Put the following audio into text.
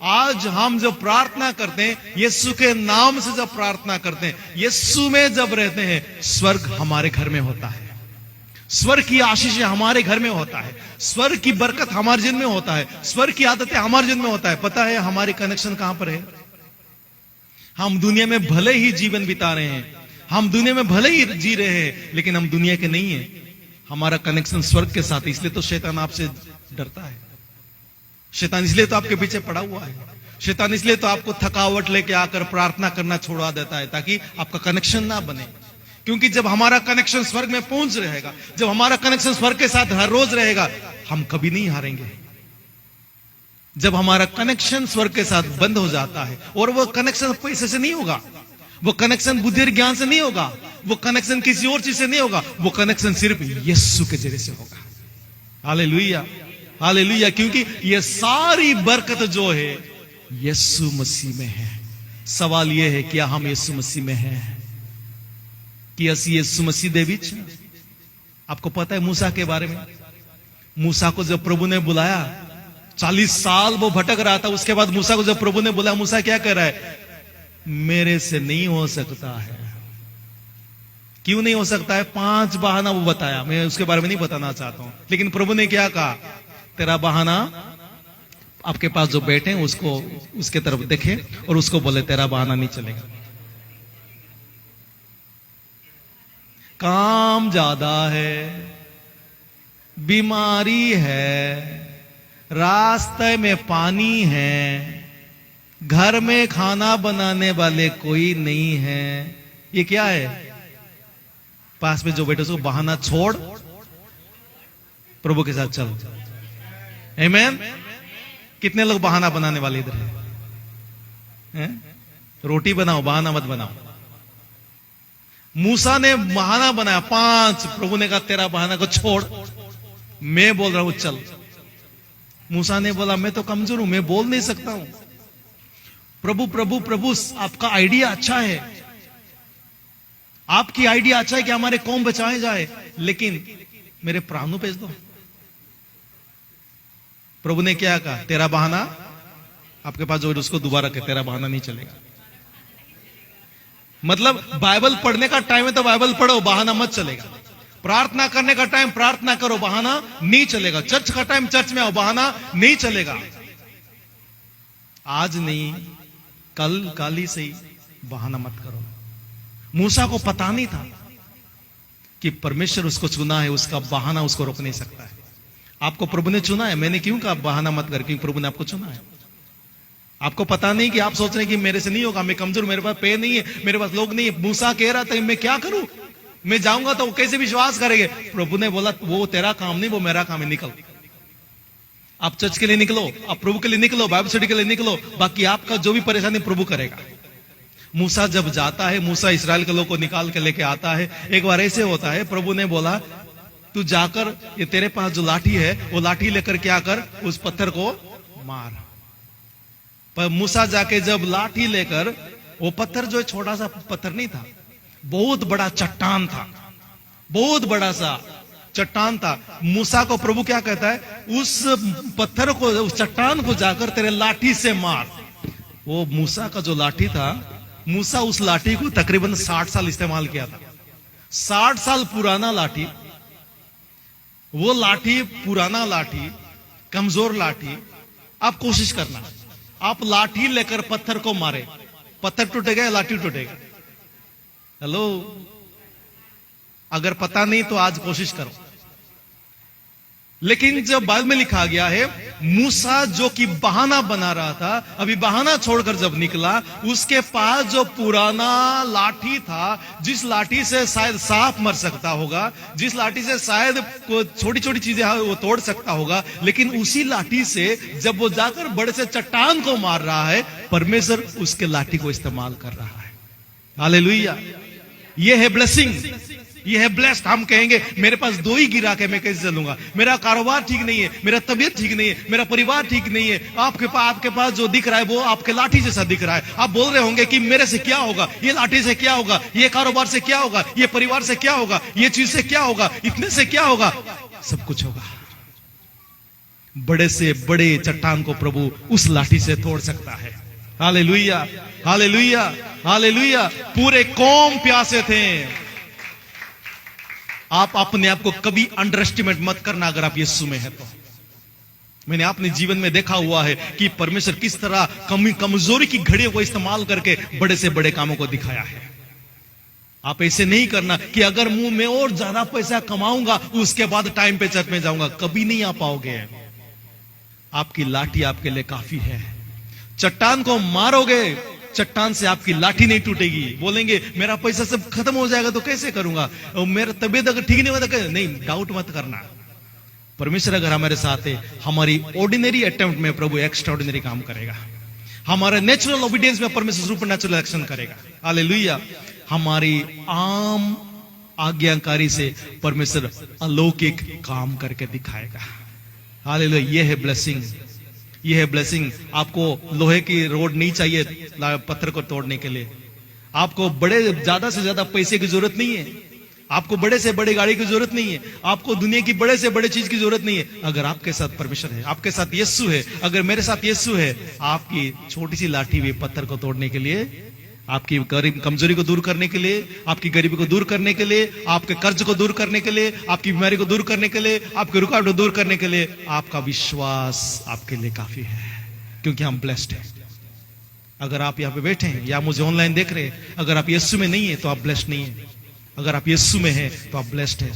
आज हम जब प्रार्थना करते हैं, यीशु के नाम से जब प्रार्थना करते हैं, यीशु में जब रहते हैं, स्वर्ग हमारे घर में होता है। स्वर्ग की आशीष हमारे घर में होता है। स्वर्ग की बरकत हमारे जिन में होता है। स्वर्ग की आदतें हमारे जिन में होता है। पता है हमारे कनेक्शन कहां पर है? हम दुनिया में भले ही जीवन बिता रहे हैं, हम दुनिया में भले ही जी रहे हैं, लेकिन हम दुनिया के नहीं है। हमारा कनेक्शन स्वर्ग के साथ है। इसलिए तो शैतान आपसे डरता है। शैतान इसलिए तो आपके पीछे पड़ा हुआ है। शैतान इसलिए तो आपको थकावट लेके आकर प्रार्थना करना छोड़ा देता है, ताकि आपका कनेक्शन ना बने। क्योंकि जब हमारा कनेक्शन स्वर्ग में पहुंच रहेगा, जब हमारा कनेक्शन स्वर्ग के साथ हर रोज रहेगा, हम कभी नहीं हारेंगे। जब हमारा कनेक्शन स्वर्ग के साथ बंद हो जाता है, और वो कनेक्शन पैसे से नहीं होगा, वो कनेक्शन बुद्धि और ज्ञान से नहीं होगा, वो कनेक्शन किसी और चीज से नहीं होगा, वो कनेक्शन सिर्फ यीशु के जरिए से होगा। Hallelujah, hallelujah. क्योंकि ये सारी बरकत जो है यीशु मसीह में है। सवाल यह है, क्या हम यीशु मसीह में हैं? कि असि यीशु मसीह दे विच? आपको पता है मूसा के बारे में? मूसा को जब प्रभु ने बुलाया, 40 साल वो भटक रहा था। उसके बाद मूसा को जब प्रभु ने बुलाया, मूसा क्या कह रहा है? मेरे से नहीं हो सकता है। क्यों नहीं हो सकता है? 5 बहाना वो बताया। मैं उसके बारे में नहीं बताना चाहता हूं, लेकिन प्रभु ने क्या कहा? तेरा बहाना, आपके पास जो बैठे हैं उसको, उसके तरफ देखे और उसको बोले तेरा बहाना नहीं चलेगा। काम ज्यादा है, बीमारी है, रास्ते में पानी है, घर में खाना बनाने वाले कोई नहीं है। ये क्या है? पास में जो बैठे उसको बहाना छोड़ प्रभु के साथ चल। आमीन। कितने लोग बहाना बनाने वाले इधर हैं? रोटी बनाओ, बहाना मत बनाओ। मूसा ने बहाना बनाया 5। प्रभु ने कहा तेरा बहाना को छोड़, मैं बोल रहा हूं चल। मूसा ने बोला मैं तो कमजोर हूं, मैं बोल नहीं सकता हूं। प्रभु प्रभु प्रभु, आपका आइडिया अच्छा है, आपकी आइडिया अच्छा है कि हमारे कौम बचाए जाए, लेकिन मेरे प्राणों भेज दो। प्रभु ने क्या कहा? तेरा बहाना, आपके पास जो उसको दोबारा कहे, तेरा बहाना नहीं चलेगा। मतलब बाइबल पढ़ने का टाइम है तो बाइबल पढ़ो, बहाना मत चलेगा। प्रार्थना करने का टाइम प्रार्थना करो, बहाना नहीं चलेगा। चर्च का टाइम चर्च में आओ, बहाना नहीं चलेगा। आज नहीं, कल ही सही, बहाना मत करो। मूसा को पता नहीं था कि परमेश्वर उसको चुना है, उसका बहाना उसको रोक नहीं सकता है। आपको प्रभु ने चुना है। मैंने क्यों कहा बहाना मत कर? क्योंकि प्रभु ने आपको चुना है। आपको पता नहीं कि आप सोच रहे हैं कि मेरे से नहीं होगा, मैं कमजोर, मेरे पास पैर नहीं है, मेरे पास लोग नहीं है। मूसा कह रहा था मैं क्या करूं, मैं जाऊंगा तो वो कैसे विश्वास करेंगे? प्रभु ने बोला वो तेरा काम नहीं, वो मेरा काम है, निकल। आप चर्च के लिए निकलो, आप प्रभु के लिए निकलो, बाइबल स्टडी के लिए निकलो, बाकी आपका जो भी परेशानी प्रभु करेगा। मूसा जब जाता है, मूसा इस्राएल के लोग को निकाल के लेके आता है। एक बार ऐसे होता है, प्रभु ने बोला तू जाकर, ये तेरे पास जो लाठी है वो लाठी लेकर क्या कर, उस पत्थर को मार। पर मूसा जाके जब लाठी लेकर, वो पत्थर जो छोटा सा पत्थर नहीं था, बहुत बड़ा चट्टान था, बहुत बड़ा सा चट्टान था। मूसा को प्रभु क्या कहता है? उस पत्थर को, उस चट्टान को जाकर तेरे लाठी से मार। वो मूसा का जो लाठी था, मूसा उस लाठी को तकरीबन 60 साल इस्तेमाल किया था। 60 साल पुराना लाठी, वो लाठी पुराना लाठी, कमजोर लाठी। आप कोशिश करना, आप लाठी लेकर पत्थर को मारे, पत्थर टूटेगा या लाठी टूटेगा? हेलो, अगर पता नहीं तो आज कोशिश करो। लेकिन जब बाद में लिखा गया है, मूसा जो कि बहाना बना रहा था, अभी बहाना छोड़कर जब निकला, उसके पास जो पुराना लाठी था, जिस लाठी से शायद सांप मर सकता होगा, जिस लाठी से शायद छोटी छोटी चीजें वो तोड़ सकता होगा, लेकिन उसी लाठी से जब वो जाकर बड़े से चट्टान को मार रहा है, परमेश्वर उसके लाठी को इस्तेमाल कर रहा है। हालेलुया। ये है ब्लेसिंग, ये है ब्लेस्ड। हम कहेंगे मेरे पास 2 ही गिरा के मैं कैसे चलूंगा, मेरा कारोबार ठीक नहीं है, मेरा तबीयत ठीक नहीं है, मेरा परिवार ठीक नहीं है। आपके पास जो दिख रहा है वो आपके लाठी जैसा दिख रहा है। आप बोल रहे होंगे कि मेरे से क्या होगा, ये लाठी से क्या होगा, ये कारोबार से क्या होगा, ये परिवार से क्या होगा, ये चीज से क्या होगा, इतने से क्या होगा? सब कुछ होगा। बड़े से बड़े चट्टान को प्रभु उस लाठी से तोड़ सकता है। Hallelujah, hallelujah, hallelujah. पूरे कौम प्यासे थे। आप अपने आप को कभी अंडर एस्टिमेट मत करना अगर आप यीशु में है तो। मैंने अपने जीवन में देखा हुआ है कि परमेश्वर किस तरह कमजोरी की घड़ियों को इस्तेमाल करके बड़े से बड़े कामों को दिखाया है। आप ऐसे नहीं करना कि अगर मुंह में और ज्यादा पैसा कमाऊंगा उसके बाद टाइम पे चर्च में जाऊंगा, कभी नहीं आ पाओगे। आपकी लाठी आपके लिए काफी है। चट्टान को मारोगे, चट्टान से आपकी लाठी नहीं टूटेगी। बोलेंगे मेरा पैसा सब खत्म हो जाएगा तो कैसे करूंगा, और मेरा तबीयत अगर ठीक नहीं होता तो नहीं, डाउट मत करना। परमेश्वर अगर हमारे साथ है, हमारी ऑर्डिनरी अटेम्प्ट में प्रभु एक्स्ट्राऑर्डिनरी काम करेगा। हमारे नेचुरल ओबीडियंस में परमेश्वर सुपर नेचुरल एक्शन करेगा। हालेलुया। हमारी आम आज्ञाकारी से परमेश्वर अलौकिक काम करके दिखाएगा। हालेलुया। ये है ब्लेसिंग, ये है ब्लेसिंग। आपको लोहे की रोड नहीं चाहिए पत्थर को तोड़ने के लिए। आपको बड़े ज्यादा से ज्यादा पैसे की जरूरत नहीं है। आपको बड़े से बड़े गाड़ी की जरूरत नहीं है। आपको दुनिया की बड़े से बड़े चीज की जरूरत नहीं है। अगर आपके साथ परमेश्वर है, आपके साथ यीशु है, अगर मेरे साथ यीशु है, आपकी छोटी सी लाठी भी पत्थर को तोड़ने के लिए, आपकी कमजोरी को दूर करने के लिए, आपकी गरीबी को दूर करने के लिए, आपके कर्ज को दूर करने के लिए, आपकी बीमारी को दूर करने के लिए, आपकी रुकावट को दूर करने के लिए, आपका विश्वास आपके लिए काफी है, क्योंकि हम ब्लेस्ड हैं। अगर आप यहाँ पे बैठे हैं या मुझे ऑनलाइन देख रहे हैं, अगर आप यीशु में नहीं है तो आप ब्लेस्ड नहीं है। अगर आप यीशु में हैं तो आप ब्लेस्ड हैं।